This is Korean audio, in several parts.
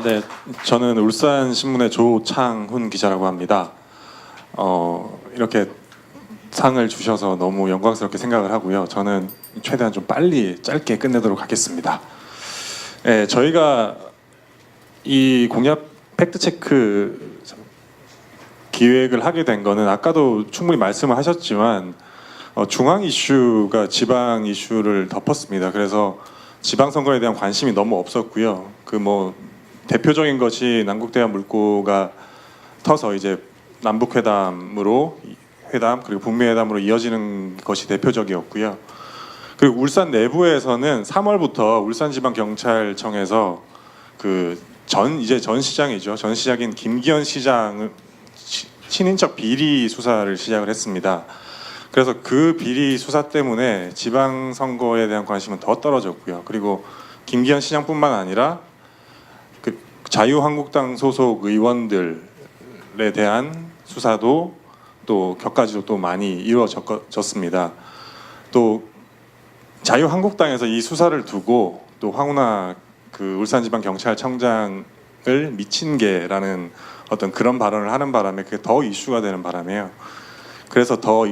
네. 저는 울산신문의 조창훈 기자라고 합니다. 이렇게 상을 주셔서 너무 영광스럽게 생각을 하고요. 저는 최대한 좀 빨리 짧게 끝내도록 하겠습니다. 네, 저희가 이 공약 팩트체크 기획을 하게 된 거는 아까도 충분히 말씀을 하셨지만 중앙 이슈가 지방 이슈를 덮었습니다. 그래서 지방선거에 대한 관심이 너무 없었고요. 대표적인 것이 남북대화 물꼬가 터서 이제 남북회담으로 회담 그리고 북미회담으로 이어지는 것이 대표적이었고요. 그리고 울산 내부에서는 3월부터 울산지방경찰청에서 이제 전 시장이죠. 전 시장인 김기현 시장을 친인척 비리 수사를 시작을 했습니다. 그래서 그 비리 수사 때문에 지방선거에 대한 관심은 더 떨어졌고요. 그리고 김기현 시장뿐만 아니라 자유한국당 소속 의원들에 대한 수사도 또 격가지로 또 많이 이루어졌습니다. 또 자유한국당에서 이 수사를 두고 또 황운하 울산지방경찰청장을 미친 개라는 어떤 그런 발언을 하는 바람에 그게 더 이슈가 되는 바람에요. 그래서 더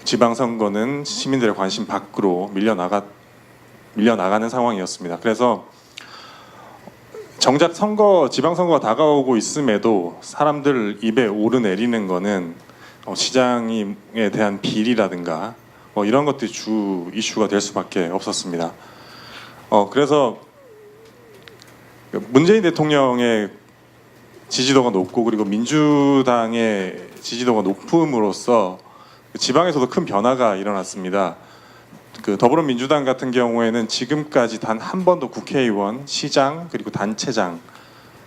지방선거는 시민들의 관심 밖으로 밀려나가는 상황이었습니다. 그래서 정작 지방선거가 다가오고 있음에도 사람들 입에 오르내리는 거는 시장에 대한 비리라든가 이런 것들이 주 이슈가 될 수밖에 없었습니다. 그래서 문재인 대통령의 지지도가 높고 그리고 민주당의 지지도가 높음으로써 지방에서도 큰 변화가 일어났습니다. 더불어민주당 같은 경우에는 지금까지 단 한 번도 국회의원, 시장 그리고 단체장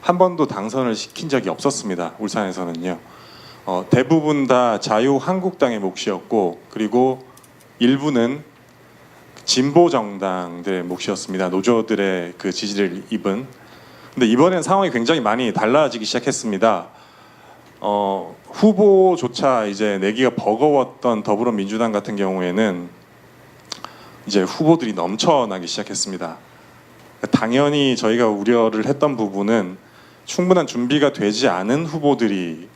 한 번도 당선을 시킨 적이 없었습니다. 울산에서는요. 대부분 다 자유한국당의 몫이었고 그리고 일부는 진보 정당들의 몫이었습니다. 노조들의 지지를 입은. 근데 이번엔 상황이 굉장히 많이 달라지기 시작했습니다. 후보조차 이제 내기가 버거웠던 더불어민주당 같은 경우에는 이제 후보들이 넘쳐나기 시작했습니다. 당연히 저희가 우려를 했던 부분은 충분한 준비가 되지 않은 후보들이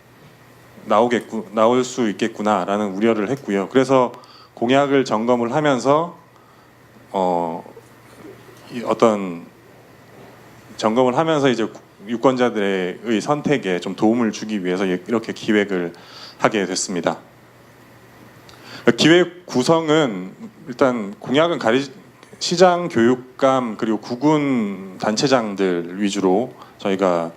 나올 수 있겠구나라는 우려를 했고요. 그래서 공약을 점검을 하면서 이제 유권자들의 선택에 좀 도움을 주기 위해서 이렇게 기획을 하게 됐습니다. 기획 구성은 일단 공약은 시장 교육감 그리고 구군 단체장들 위주로 저희가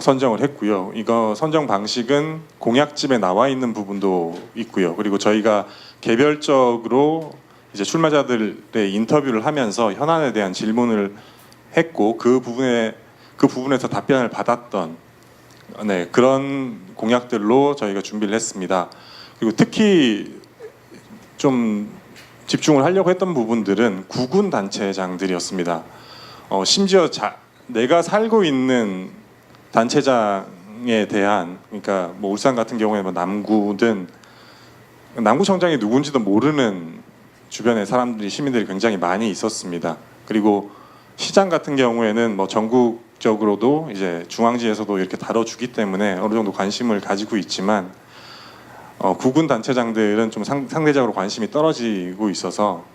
선정을 했고요. 이거 선정 방식은 공약집에 나와 있는 부분도 있고요. 그리고 저희가 개별적으로 이제 출마자들의 인터뷰를 하면서 현안에 대한 질문을 했고 그 부분에서 답변을 받았던 그런 공약들로 저희가 준비를 했습니다. 그리고 특히 좀 집중을 하려고 했던 부분들은 구군 단체장들이었습니다. 심지어 내가 살고 있는 단체장에 대한 그러니까 울산 같은 경우에 남구청장이 누군지도 모르는 주변에 시민들이 굉장히 많이 있었습니다. 그리고 시장 같은 경우에는 전국적으로도 이제 중앙지에서도 이렇게 다뤄주기 때문에 어느 정도 관심을 가지고 있지만 구군 단체장들은 좀 상대적으로 관심이 떨어지고 있어서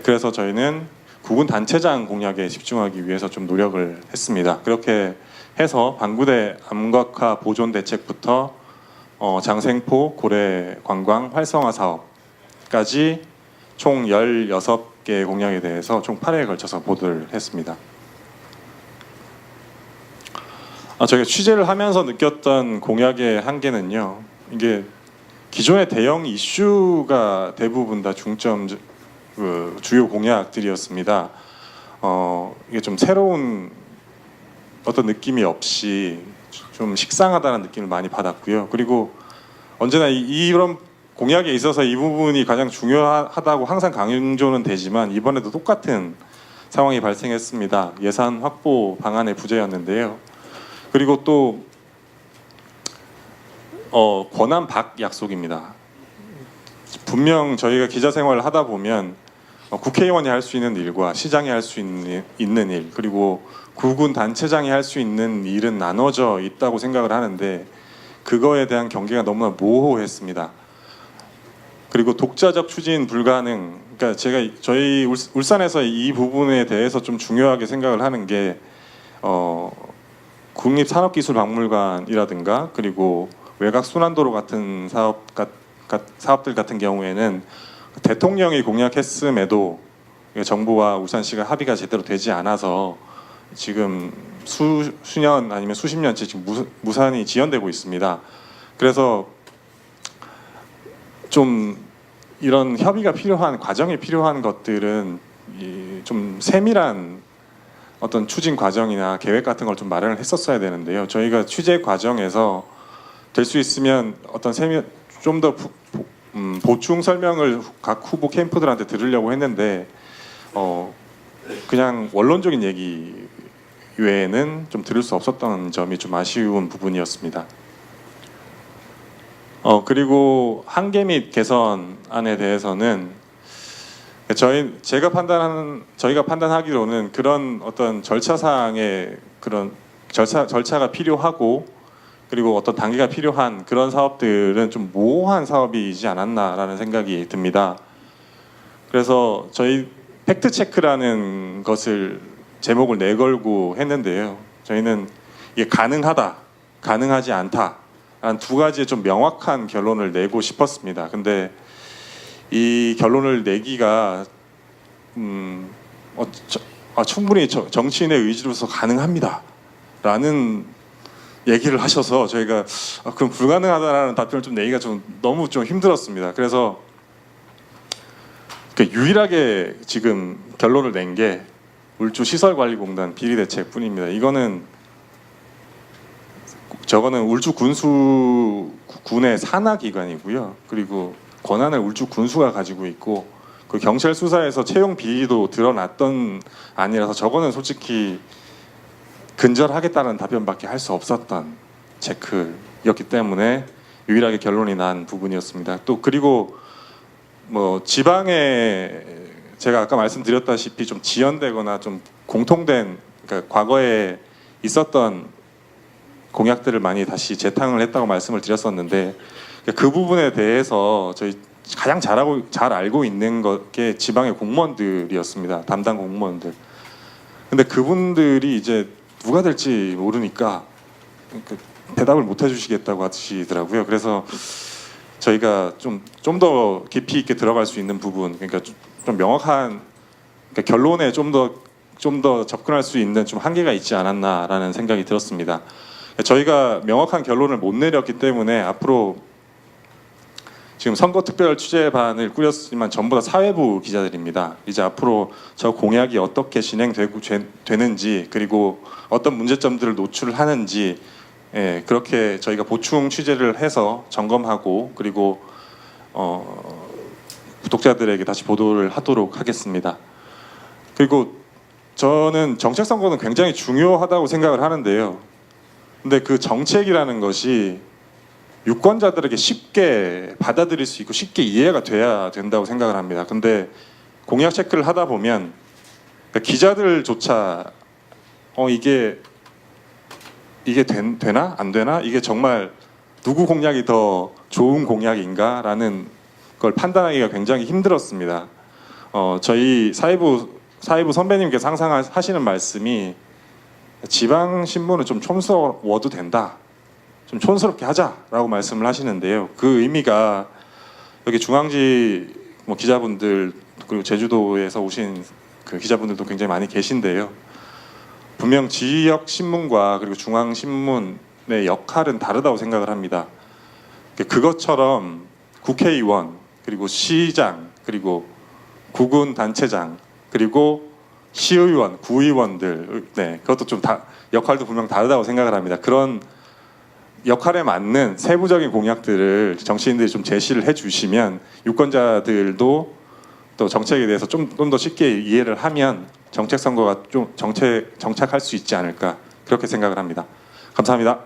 그래서 저희는 구군 단체장 공약에 집중하기 위해서 좀 노력을 했습니다. 그렇게 해서 방구대 암각화 보존 대책부터 장생포 고래 관광 활성화 사업까지 총 16개의 공약에 대해서 총 8회에 걸쳐서 보도를 했습니다. 저희가 취재를 하면서 느꼈던 공약의 한계는요. 이게 기존의 대형 이슈가 대부분 다 중점 주요 공약들이었습니다. 이게 좀 새로운 어떤 느낌이 없이 좀 식상하다는 느낌을 많이 받았고요. 그리고 언제나 이런 공약에 있어서 이 부분이 가장 중요하다고 항상 강조는 되지만 이번에도 똑같은 상황이 발생했습니다. 예산 확보 방안의 부재였는데요. 그리고 또 권한 박 약속입니다. 분명 저희가 기자 생활을 하다 보면 국회의원이 할 수 있는 일과 시장이 할 수 있는 일, 그리고 구군 단체장이 할 수 있는 일은 나눠져 있다고 생각을 하는데 그거에 대한 경계가 너무나 모호했습니다. 그리고 독자적 추진 불가능. 그러니까 제가 저희 울산에서 이 부분에 대해서 좀 중요하게 생각을 하는 게 국립산업기술박물관이라든가 그리고 외곽 순환도로 같은 사업들 같은 경우에는 대통령이 공약했음에도 정부와 울산시가 합의가 제대로 되지 않아서 지금 수년 아니면 수십 년째 지금 무산이 지연되고 있습니다. 그래서 좀 이런 협의가 필요한 과정이 필요한 것들은 좀 세밀한 어떤 추진 과정이나 계획 같은 걸 좀 마련을 했었어야 되는데요. 저희가 취재 과정에서 될 수 있으면 어떤 좀 더 보충 설명을 각 후보 캠프들한테 들으려고 했는데 그냥 원론적인 얘기 외에는 좀 들을 수 없었던 점이 좀 아쉬운 부분이었습니다. 그리고 한계 및 개선안에 대해서는 저희가 판단하기로는 그런 어떤 절차상의 그런 절차가 필요하고 그리고 어떤 단계가 필요한 그런 사업들은 좀 모호한 사업이지 않았나라는 생각이 듭니다. 그래서 저희 팩트 체크라는 것을 제목을 내걸고 했는데요. 저희는 이게 가능하다, 가능하지 않다 한 두 가지의 좀 명확한 결론을 내고 싶었습니다. 근데 이 결론을 내기가 충분히 정치인의 의지로서 가능합니다라는 얘기를 하셔서 저희가 그럼 불가능하다라는 답변을 좀 내기가 좀 너무 좀 힘들었습니다. 그래서 유일하게 지금 결론을 낸 게 울주시설관리공단 비리대책뿐입니다. 저거는 울주 군수군의 산하기관이고요. 그리고 권한을 울주 군수가 가지고 있고 그 경찰 수사에서 채용 비리도 드러났던 아니라서 저거는 솔직히 근절하겠다는 답변밖에 할 수 없었던 체크였기 때문에 유일하게 결론이 난 부분이었습니다. 또 그리고 뭐 지방에 제가 아까 말씀드렸다시피 좀 지연되거나 좀 공통된 그러니까 과거에 있었던 공약들을 많이 다시 재탕을 했다고 말씀을 드렸었는데 그 부분에 대해서 저희 가장 잘 알고 있는 게 지방의 공무원들이었습니다. 담당 공무원들. 근데 그분들이 이제 누가 될지 모르니까 대답을 못 해주시겠다고 하시더라고요. 그래서 저희가 좀 더 깊이 있게 들어갈 수 있는 부분, 그러니까 좀 명확한 그러니까 결론에 좀 더 접근할 수 있는 좀 한계가 있지 않았나라는 생각이 들었습니다. 저희가 명확한 결론을 못 내렸기 때문에 앞으로 지금 선거특별 취재반을 꾸렸지만 전부 다 사회부 기자들입니다. 이제 앞으로 저 공약이 어떻게 진행되는지 그리고 어떤 문제점들을 노출하는지 그렇게 저희가 보충 취재를 해서 점검하고 그리고 구독자들에게 다시 보도를 하도록 하겠습니다. 그리고 저는 정책 선거는 굉장히 중요하다고 생각을 하는데요. 근데 그 정책이라는 것이 유권자들에게 쉽게 받아들일 수 있고 쉽게 이해가 돼야 된다고 생각을 합니다. 근데 공약 체크를 하다 보면 기자들조차 이게 되나 안 되나 이게 정말 누구 공약이 더 좋은 공약인가라는 걸 판단하기가 굉장히 힘들었습니다. 저희 사회부 선배님께서 항상 하시는 말씀이 지방 신문은 좀 촌스러워도 된다. 좀 촌스럽게 하자라고 말씀을 하시는데요. 그 의미가 여기 중앙지 기자분들 그리고 제주도에서 오신 그 기자분들도 굉장히 많이 계신데요. 분명 지역 신문과 그리고 중앙 신문의 역할은 다르다고 생각을 합니다. 그것처럼 국회의원 그리고 시장 그리고 구군 단체장 그리고 시의원, 구의원들 그것도 좀 역할도 분명 다르다고 생각을 합니다. 그런 역할에 맞는 세부적인 공약들을 정치인들이 좀 제시를 해주시면 유권자들도 또 정책에 대해서 좀 더 쉽게 이해를 하면 정책 선거가 좀 정착할 수 있지 않을까 그렇게 생각을 합니다. 감사합니다.